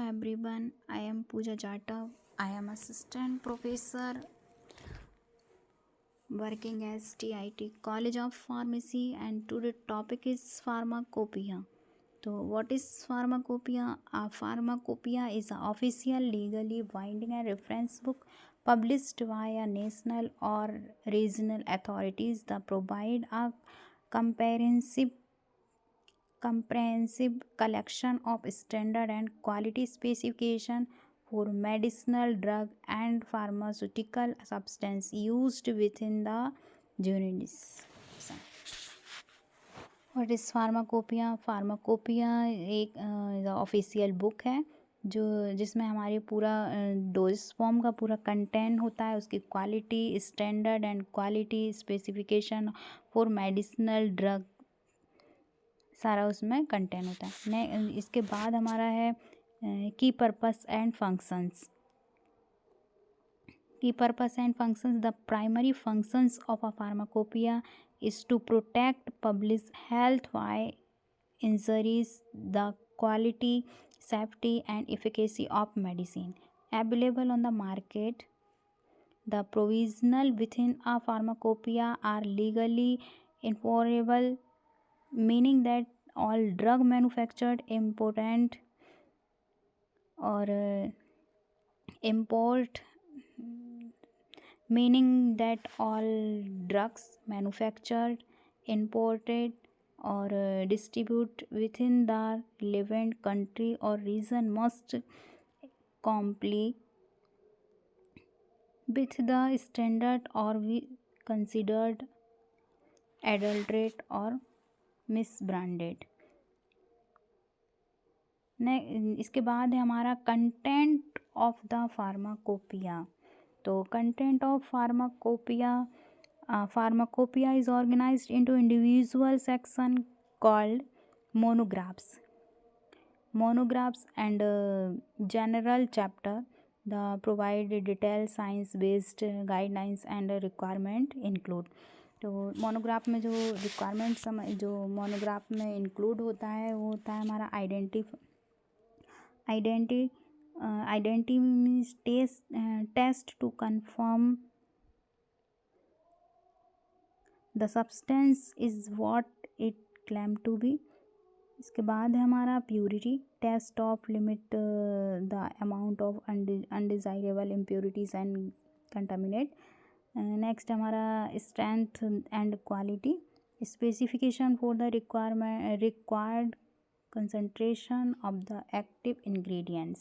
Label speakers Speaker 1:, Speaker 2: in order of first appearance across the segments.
Speaker 1: everyone, I am Pooja Jatav. I am assistant professor working as TIT College of Pharmacy, and today topic is pharmacopoeia. So what is pharmacopoeia? A pharmacopoeia is an official legally binding and reference book published by a national or regional authorities that provide a comprehensive collection of standard and quality specification for medicinal drug and pharmaceutical substance used within the jurisdiction. What is pharmacopoeia? Pharmacopoeia एक official book है जो जिसमें हमारी पूरा dose form का पूरा content होता है, उसकी quality standard and quality specification for medicinal drug सारा उसमें कंटेंट होता है। इसके बाद हमारा है की पर्पस एंड फंक्शंस। की purpose and functions. The primary functions of a pharmacopoeia is to protect public health by ensuring the quality safety and efficacy of medicine available on the market. The provisional within a pharmacopoeia are legally enforceable, meaning that all drug manufactured important or import meaning that all drugs manufactured imported or distribute within the relevant country or region must comply with the standard or be considered adulterate or misbranded। इसके बाद है हमारा content of the pharmacopoeia. तो content of pharmacopoeia is organised into individual section called monographs and general chapter the provide detail science based guidelines and requirement include. तो monograph में जो requirement जो monograph में इंक्लूड होता है वो होता है हमारा identity means test to confirm the substance is what it claim to be. इसके बाद है हमारा purity test of limit the amount of undesirable impurities and contaminate. Next हमारा strength and quality specification for the required concentration of the active ingredients।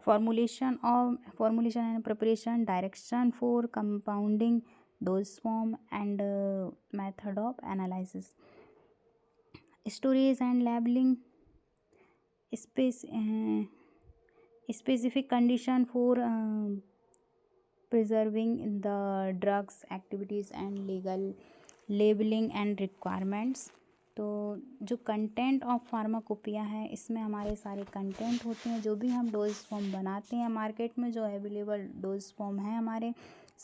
Speaker 1: formulation and preparation direction for compounding dose form and method of analysis। storage and labeling specific condition for preserving the drugs activities and legal labeling and requirements। तो जो content of pharmacopoeia है इसमें हमारे सारे content होते हैं, जो भी हम डोज फॉर्म बनाते हैं मार्केट में जो अवेलेबल डोज फॉर्म है हमारे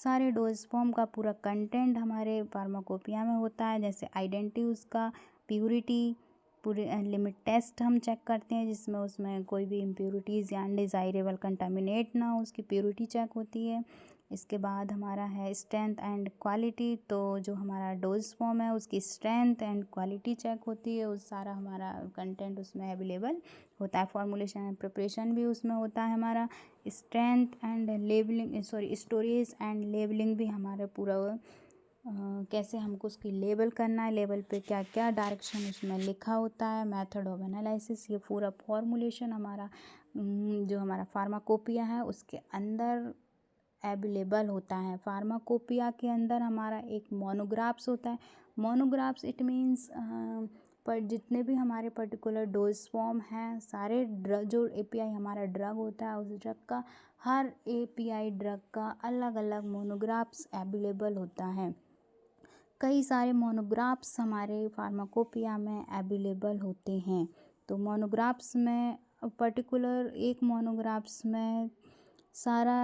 Speaker 1: सारे डोज फॉर्म का पूरा कंटेंट हमारे फार्माकोपिया में होता है। जैसे आइडेंटिटी उसका प्योरिटी पूरे लिमिट टेस्ट हम चेक करते हैं जिसमें उसमें कोई भी इम्प्योरिटीज़ या अनडिज़ायरेबल कंटामिनेट ना हो, उसकी प्योरिटी चेक होती है। इसके बाद हमारा है स्ट्रेंथ एंड क्वालिटी। तो जो हमारा डोज फॉर्म है उसकी स्ट्रेंथ एंड क्वालिटी चेक होती है, उस सारा हमारा कंटेंट उसमें अवेलेबल होता है। फॉर्मुलेशन एंड प्रिपरेशन भी उसमें होता है हमारा। Strength and labelling storage and labelling भी हमारा पूरा कैसे हमको उसकी लेबल करना है, लेबल पे क्या क्या डायरेक्शन उसमें लिखा होता है, मेथड ऑफ एनालिसिस, ये पूरा फॉर्मुलेशन हमारा जो हमारा फार्माकोपिया है उसके अंदर अवेलेबल होता है। फार्माकोपिया के अंदर हमारा एक मोनोग्राफ्स होता है। मोनोग्राफ्स इट मीन्स पर जितने भी हमारे पर्टिकुलर डोज फॉर्म हैं सारे ड्रग जो एपीआई हमारा ड्रग होता है उस ड्रग का हर एपीआई ड्रग का अलग अलग मोनोग्राफ्स अवेलेबल होता है। कई सारे मोनोग्राफ्स हमारे फार्माकोपिया में अवेलेबल होते हैं। तो मोनोग्राफ्स में पर्टिकुलर एक मोनोग्राफ्स में सारा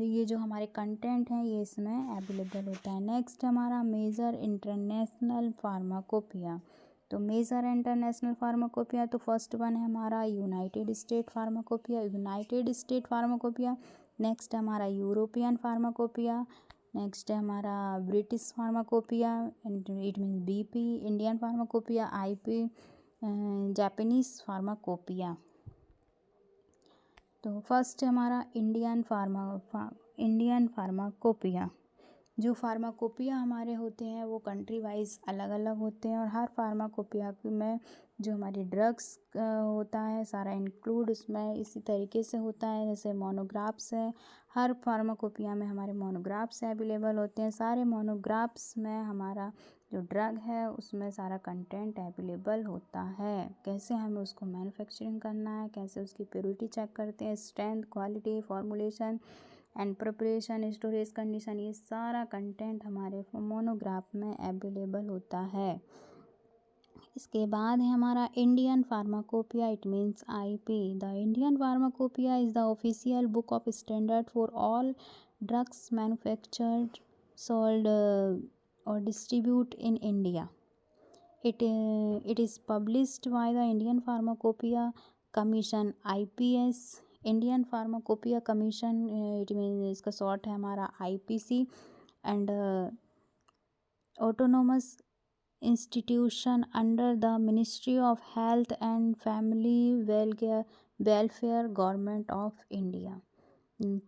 Speaker 1: ये जो हमारे कंटेंट हैं ये इसमें अवेलेबल होता है। नेक्स्ट हमारा मेजर इंटरनेशनल फार्माकोपिया। तो मेजर इंटरनेशनल फार्माकोपिया, तो फर्स्ट वन है हमारा यूनाइटेड स्टेट फार्माकोपिया। नेक्स्ट है हमारा यूरोपियन फार्माकोपिया। नेक्स्ट है हमारा British pharmacopoeia, it means BP, Indian pharmacopoeia, IP, Japanese pharmacopoeia. तो फर्स्ट है हमारा इंडियन फार्माकोपिया। जो फार्माकोपिया हमारे होते हैं वो कंट्री वाइज अलग अलग होते हैं, और हर फार्माकोपिया में जो हमारी ड्रग्स होता है सारा इंक्लूड उसमें इसी तरीके से होता है। जैसे मोनोग्राफ्स है, हर फार्माकोपिया में हमारे मोनोग्राफ्स अवेलेबल होते हैं। सारे मोनोग्राफ्स में हमारा जो ड्रग है उसमें सारा कंटेंट अवेलेबल होता है। कैसे हमें उसको मैन्युफैक्चरिंग करना है, कैसे उसकी प्योरिटी चेक करते हैं, strength, quality, formulation and preparation, storage condition, ये सारा कंटेंट हमारे मोनोग्राफ में अवेलेबल होता है। इसके बाद है हमारा Indian pharmacopoeia, it means IP. The Indian pharmacopoeia is the official book of standard for all drugs manufactured, sold और distribute in India. It is published by the Indian Pharmacopoeia Commission, IPS, Indian pharmacopoeia commission, it mean इसका short है हमारा IPC, and autonomous institution under the ministry of health and family welfare, government of India.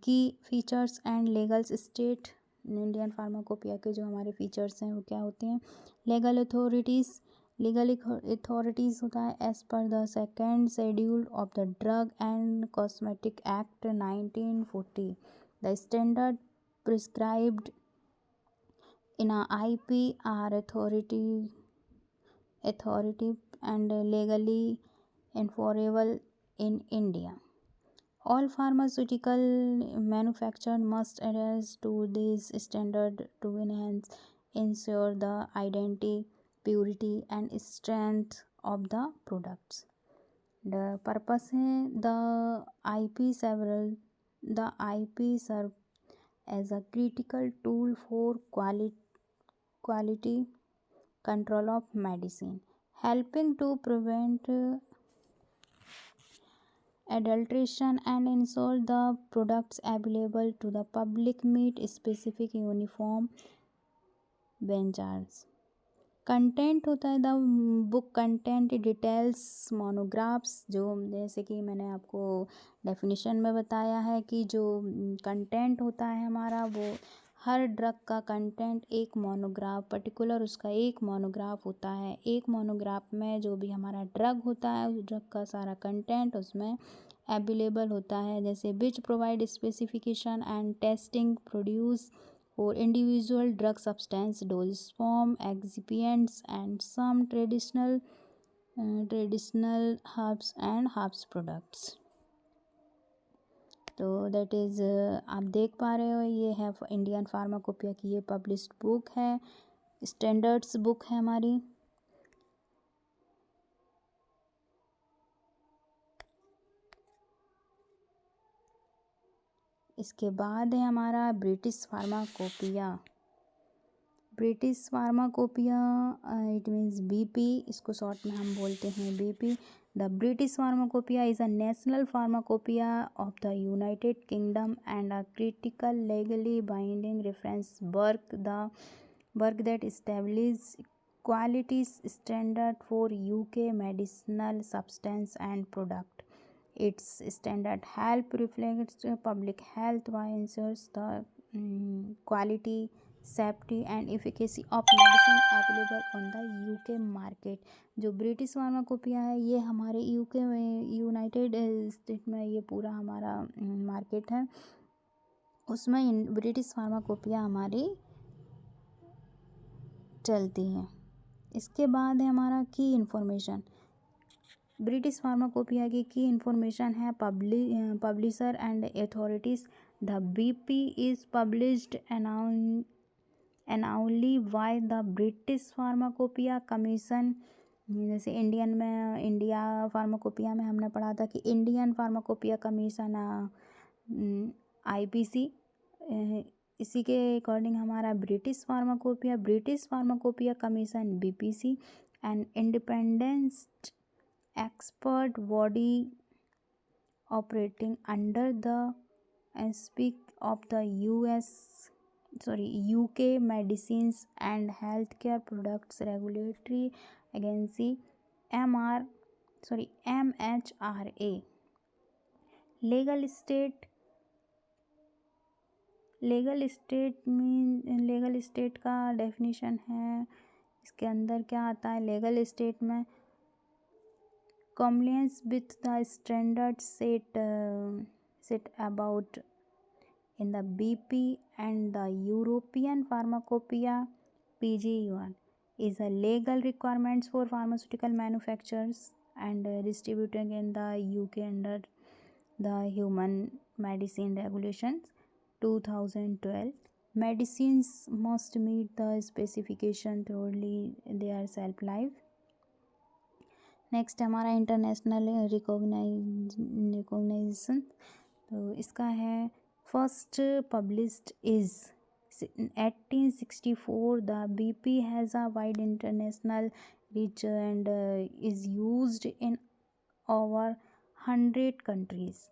Speaker 1: की features and legal state, Indian pharmacopoeia के जो हमारे features हैं वो क्या होते हैं। लीगल अथॉरिटीज़ होता है एज पर the second schedule of the drug and cosmetic act 1940, the standard prescribed in IP are authority and legally enforceable in India. All pharmaceutical manufacturers must adhere to this standard to ensure the identity, purity and strength of the products. The purpose है the IP serve as a critical tool for quality control of medicine, helping to prevent adulteration and ensure the products available to the public meet specific uniform benchmarks. Content होता है the book content details monographs, जो जैसे कि मैंने आपको definition में बताया है कि जो कंटेंट होता है हमारा वो हर ड्रग का कंटेंट एक मोनोग्राफ पर्टिकुलर उसका एक मोनोग्राफ होता है। एक मोनोग्राफ में जो भी हमारा ड्रग होता है उस ड्रग का सारा कंटेंट उसमें अवेलेबल होता है। जैसे which provide specification and testing produce for individual drug substance, dosage form, excipients and some traditional herbs and herbs products. तो दैट इज़ आप देख पा रहे हो ये है इंडियन फार्माकोपिया की ये पब्लिश्ड बुक है, स्टैंडर्ड्स बुक है हमारी। इसके बाद है हमारा British pharmacopoeia. It means BP, इसको शॉर्ट में हम बोलते हैं BP। The British pharmacopoeia is a national pharmacopoeia of the United kingdom and a critical legally binding reference work that establish quality standard for UK medicinal substance and product. Its standard help reflects public health by ensures the quality, safety and efficacy of medicine available on the UK market. जो British pharmacopoeia है ये हमारे UK में United state में ये पूरा हमारा market है, उसमें ब्रिटिश फार्माकोपिया हमारी चलती है। इसके बाद है हमारा की इन्फॉर्मेशन। ब्रिटिश फार्माकोपिया की इन्फॉर्मेशन है publisher and authorities. The BP is published annually by the British pharmacopoeia commission. जैसे इंडिया फार्माकोपिया में हमने पढ़ा था कि इंडियन फार्माकोपिया कमीशन IPC, इसी के अकॉर्डिंग हमारा British pharmacopoeia commission BPC। an independent expert body operating under the aspect of the UK Medicines and Healthcare Products Regulatory Agency MHRA. Legal state का definition है, इसके अंदर क्या आता है। लीगल स्टेट में compliance with the standards set about in the BP and the European Pharmacopoeia PG1 is a legal requirements for pharmaceutical manufacturers and distributing in the UK under the Human Medicine Regulations 2012. Medicines must meet the specification thoroughly their shelf life. Next हमारा international recognition, तो इसका है first published is 1864. The BP has a wide international reach and is used in over 100 countries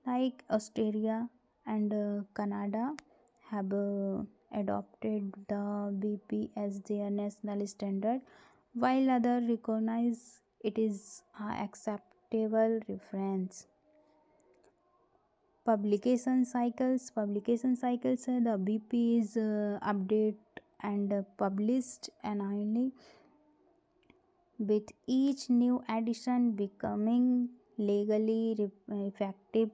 Speaker 1: like Australia and Canada have adopted the BP as their national standard, while others recognize it is an acceptable reference. Publication cycles है, the BP is updated and published annually, with each new edition becoming legally effective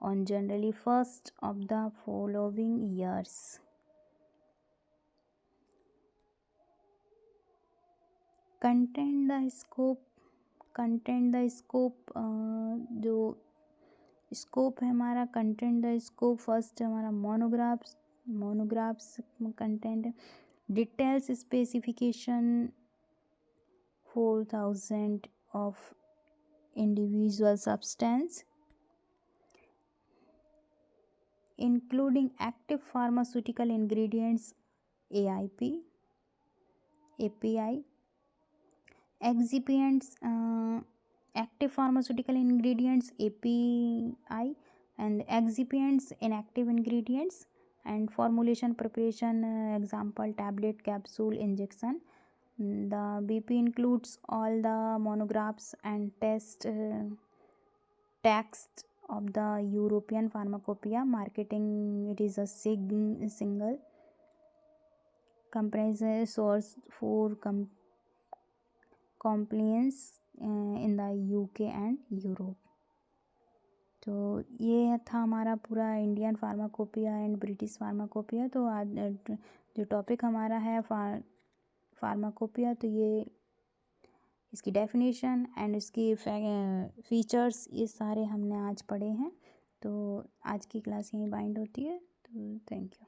Speaker 1: on generally first of the following years. Content the scope, जो scope है हमारा content the scope, first हमारा monographs content है। Details specification 4000 of individual substance including active pharmaceutical ingredients API, excipients, active pharmaceutical ingredients API, and excipients inactive ingredients, and formulation preparation, example tablet, capsule, injection. The BP includes all the monographs and text of the European Pharmacopoeia. Marketing, it is a single comprises source for compliance in the UK and Europe. तो ये था हमारा पूरा Indian pharmacopoeia and British pharmacopoeia. तो आज जो topic हमारा है फार्माकोपिया, तो ये इसकी डेफिनेशन एंड इसकी फीचर्स ये सारे हमने आज पढ़े हैं। तो आज की क्लास यहीं बाइंड होती है। तो थैंक यू।